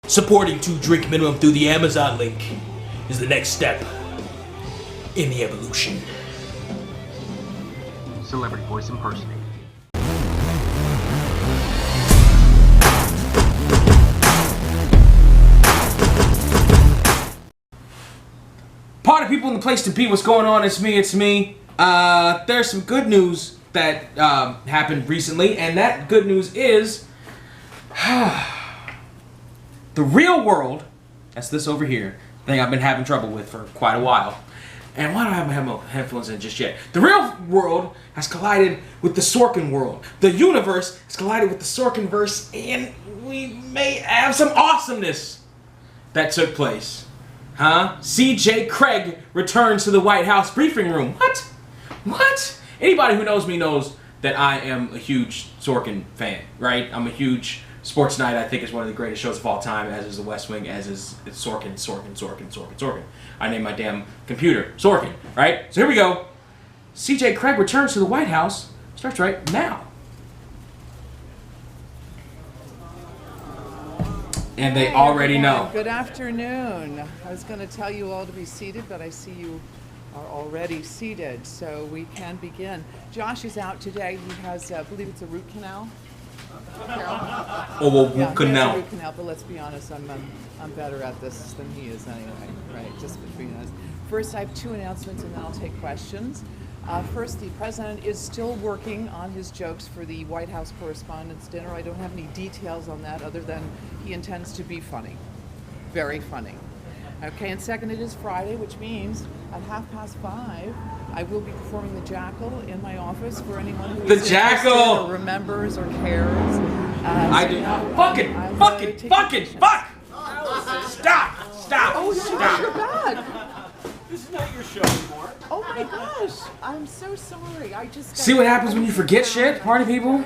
Supporting 2 drink minimum through the Amazon link is the next step in the evolution. Celebrity voice impersonating. Party people in the place to be, what's going on? It's me. There's some good news that happened recently, and that good news is the real world, that's this over here, thing I've been having trouble with for quite a while. And why don't I have my headphones in just yet? The real world has collided with the Sorkin world. The universe has collided with the Sorkinverse, and we may have some awesomeness that took place. Huh? CJ Cregg returns to the White House briefing room. What? Anybody who knows me knows that I am a huge Sorkin fan, right? I'm a huge Sports Night. I think is one of the greatest shows of all time, as is The West Wing, as is Sorkin. I named my damn computer Sorkin, right? So here we go. CJ Cregg returns to the White House. Starts right now. And they already know. Good afternoon. I was going to tell you all to be seated, but I see you are already seated, so we can begin. Josh is out today. He has, I believe it's a root canal. Root canal. He has a root canal, but let's be honest, I'm better at this than he is anyway, right? Just between us. First, I have 2 announcements, and then I'll take questions. First, the president is still working on his jokes for the White House Correspondents' Dinner. I don't have any details on that other than he intends to be funny. Very funny. Okay, and second, it is Friday, which means at 5:30, I will be performing the Jackal in my office for anyone who is interested or remembers or cares. I do. Fuck! Stop! Oh, you're back. This is not your show anymore. Oh my gosh, I'm so sorry. I just see what happens when you forget shit, party people.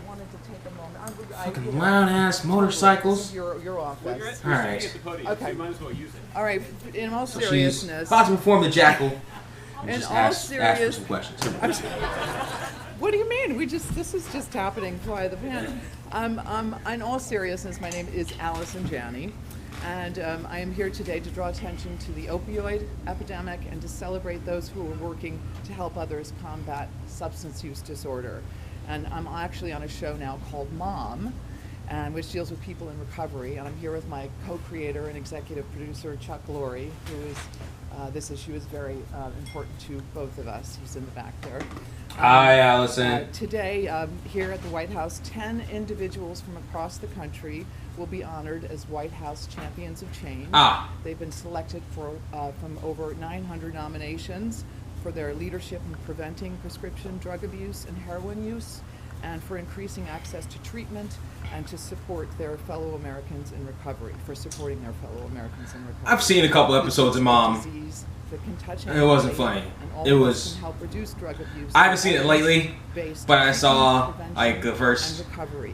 Wanted to take a moment. Fucking loud ass motorcycles. Your office. All right. At the podium, Okay. so you might as well use it. All right. In all She's seriousness. about to perform the Jackal. In Just all ask for serious. some questions. What do you mean? This is just happening by the pen. In all seriousness, my name is Allison Janney, and I am here today to draw attention to the opioid epidemic and to celebrate those who are working to help others combat substance use disorder. And I'm actually on a show now called Mom, which deals with people in recovery. And I'm here with my co-creator and executive producer, Chuck Lorre, who is, this issue is very important to both of us. He's in the back there. Hi, Allison. Today, here at the White House, 10 individuals from across the country will be honored as White House Champions of Change. They've been selected from over 900 nominations for their leadership in preventing prescription drug abuse and heroin use, and for increasing access to treatment, and to support their fellow Americans in recovery, I've seen a couple episodes of Mom. It wasn't funny. It was. I haven't seen it lately, but I saw like the first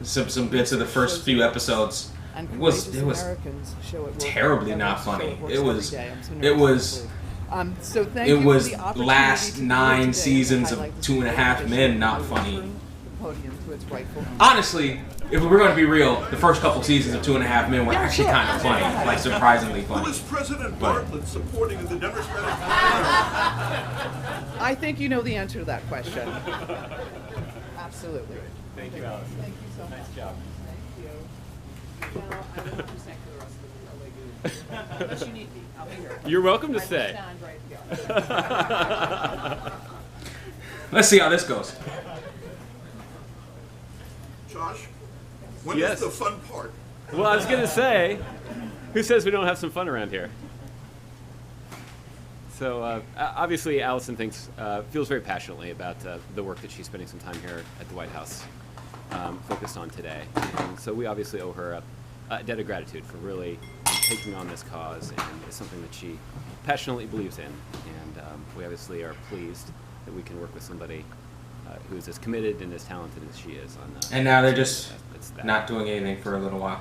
some bits of the first few episodes. It was terribly not funny. It was last 9 seasons of 2.5 Men not funny. Honestly, if we're going to be real, the first couple seasons of 2.5 Men were actually kind of funny, like surprisingly funny. Who is President Bartlett supporting the Democratic I think you know the answer to that question. Absolutely. Thank you, Alice. Thank you so much. Nice job. Thank you. Now, I don't present for the rest of the week. Unless you need me, I'll be here. You're welcome to I will stay. stand right here. Let's see how this goes. Josh, when Yes. is the fun part? Well, I was going to say, who says we don't have some fun around here? So obviously, Allison feels very passionately about the work that she's spending some time here at the White House focused on today. And so we obviously owe her a debt of gratitude for really taking on this cause, and it's something that she passionately believes in. And we obviously are pleased that we can work with somebody who is as committed and as talented as she is. And now they're just not doing anything for a little while.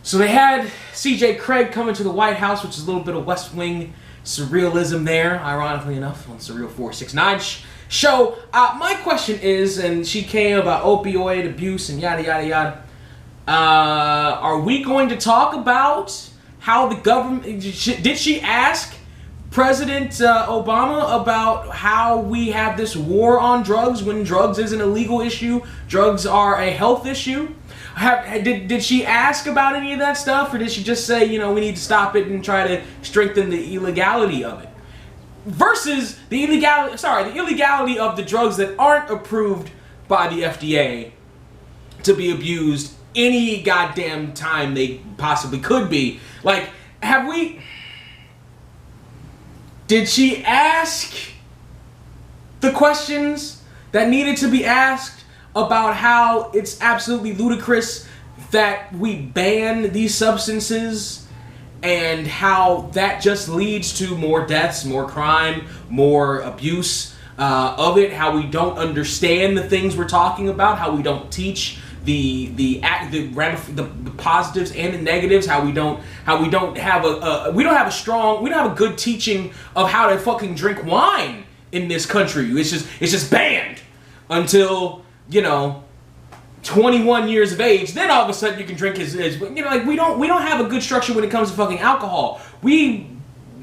So they had CJ Cregg coming to the White House, which is a little bit of West Wing surrealism there, ironically enough, on Surreal 469 show. My question is, and she came about opioid abuse and yada yada yada. Are we going to talk about how the government... Did she ask President Obama about how we have this war on drugs when drugs is an illegal issue? Drugs are a health issue? Did she ask about any of that stuff? Or did she just say, you know, we need to stop it and try to strengthen the illegality of it? Versus the illegality of the drugs that aren't approved by the FDA to be abused any goddamn time they possibly could be. Like, did she ask the questions that needed to be asked about how it's absolutely ludicrous that we ban these substances and how that just leads to more deaths, more crime, more abuse of it, how we don't understand the things we're talking about, how we don't teach the positives and the negatives, how we don't have a good teaching of how to fucking drink wine in this country. It's just banned until, you know, 21 years of age. Then all of a sudden you can drink his you know, like we don't have a good structure when it comes to fucking alcohol. We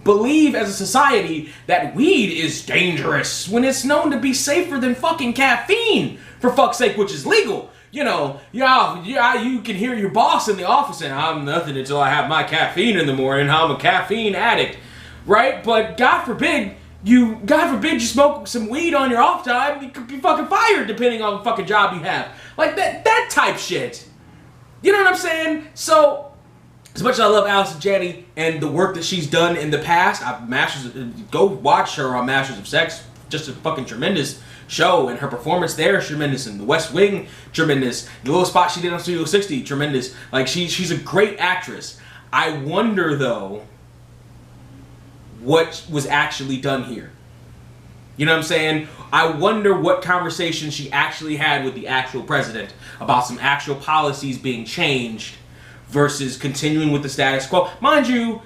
believe as a society that weed is dangerous when it's known to be safer than fucking caffeine, for fuck's sake, which is legal. You know, yeah, you can hear your boss in the office saying, I'm nothing until I have my caffeine in the morning. I'm a caffeine addict, right? But God forbid you smoke some weed on your off time. You could be fucking fired depending on the fucking job you have. Like that type shit. You know what I'm saying? So, as much as I love Allison Janney and the work that she's done in the past, go watch her on Masters of Sex. Just a fucking tremendous show, and her performance there is tremendous. In The West Wing, tremendous. The little spot she did on Studio 60, tremendous. Like she's a great actress. I wonder though, what was actually done here. You know what I'm saying? I wonder what conversation she actually had with the actual president about some actual policies being changed versus continuing with the status quo. Mind you,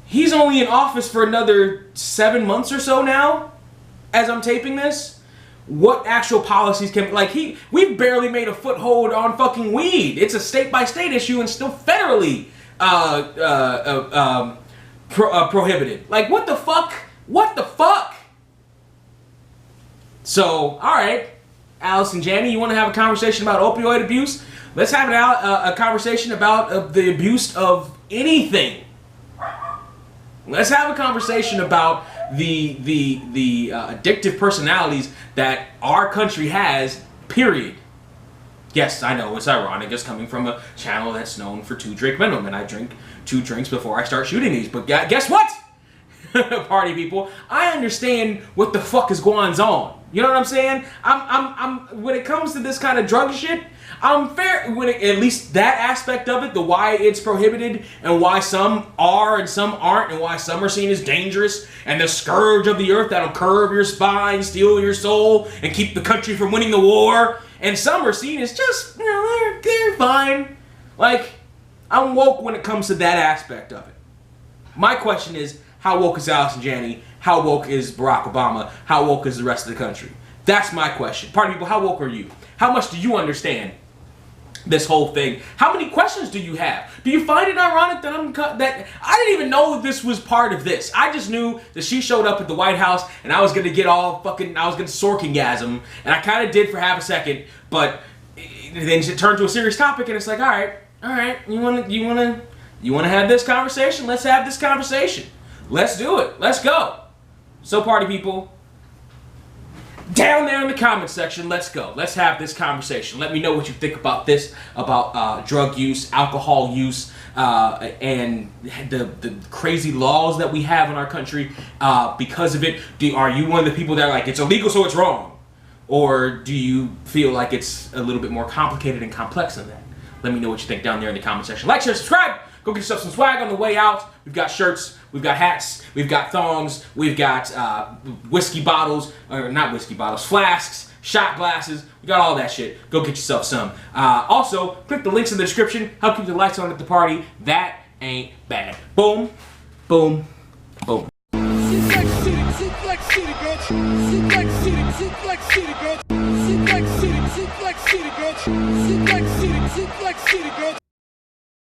he's only in office for another 7 months or so now, as I'm taping this. What actual policies can, we've barely made a foothold on fucking weed. It's a state-by-state issue and still federally prohibited. Like, what the fuck? What the fuck? So, alright, Allison Janney, you want to have a conversation about opioid abuse? Let's have a conversation about the abuse of anything. Let's have a conversation about the addictive personalities that our country has, period. Yes, I know, it's ironic. It's coming from a channel that's known for 2 drink minimum, and I drink 2 drinks before I start shooting these. But guess what? Party people, I understand what the fuck is going on. You know what I'm saying? I'm when it comes to this kind of drug shit, I'm fair when at least that aspect of it, the why it's prohibited and why some are and some aren't, and why some are seen as dangerous and the scourge of the earth that'll curve your spine, steal your soul, and keep the country from winning the war. And some are seen as just, you know, they're fine. Like, I'm woke when it comes to that aspect of it. My question is, how woke is Allison Janney? How woke is Barack Obama? How woke is the rest of the country? That's my question. Party people, how woke are you? How much do you understand this whole thing? How many questions do you have? Do you find it ironic that I didn't even know this was part of this? I just knew that she showed up at the White House and I was gonna get all fucking, I was gonna Sorkingasm, and I kind of did for half a second, but then it turned to a serious topic, and it's like, all right, you wanna have this conversation? Let's have this conversation. Let's do it. Let's go. So, party people, down there in the comment section, let's go. Let's have this conversation. Let me know what you think about this, about drug use, alcohol use, and the crazy laws that we have in our country because of it. Are you one of the people that are like, it's illegal, so it's wrong? Or do you feel like it's a little bit more complicated and complex than that? Let me know what you think down there in the comment section. Like, share, subscribe. Go get yourself some swag on the way out. We've got shirts, we've got hats, we've got thongs, we've got whiskey bottles, or not whiskey bottles, flasks, shot glasses. We got all that shit. Go get yourself some. Also, click the links in the description. Help keep the lights on at the party. That ain't bad. Boom, boom, boom. Sit like city, bitch. Sit like city, bitch. Sit like city. Suplex City, bitch. Suplex City, bitch.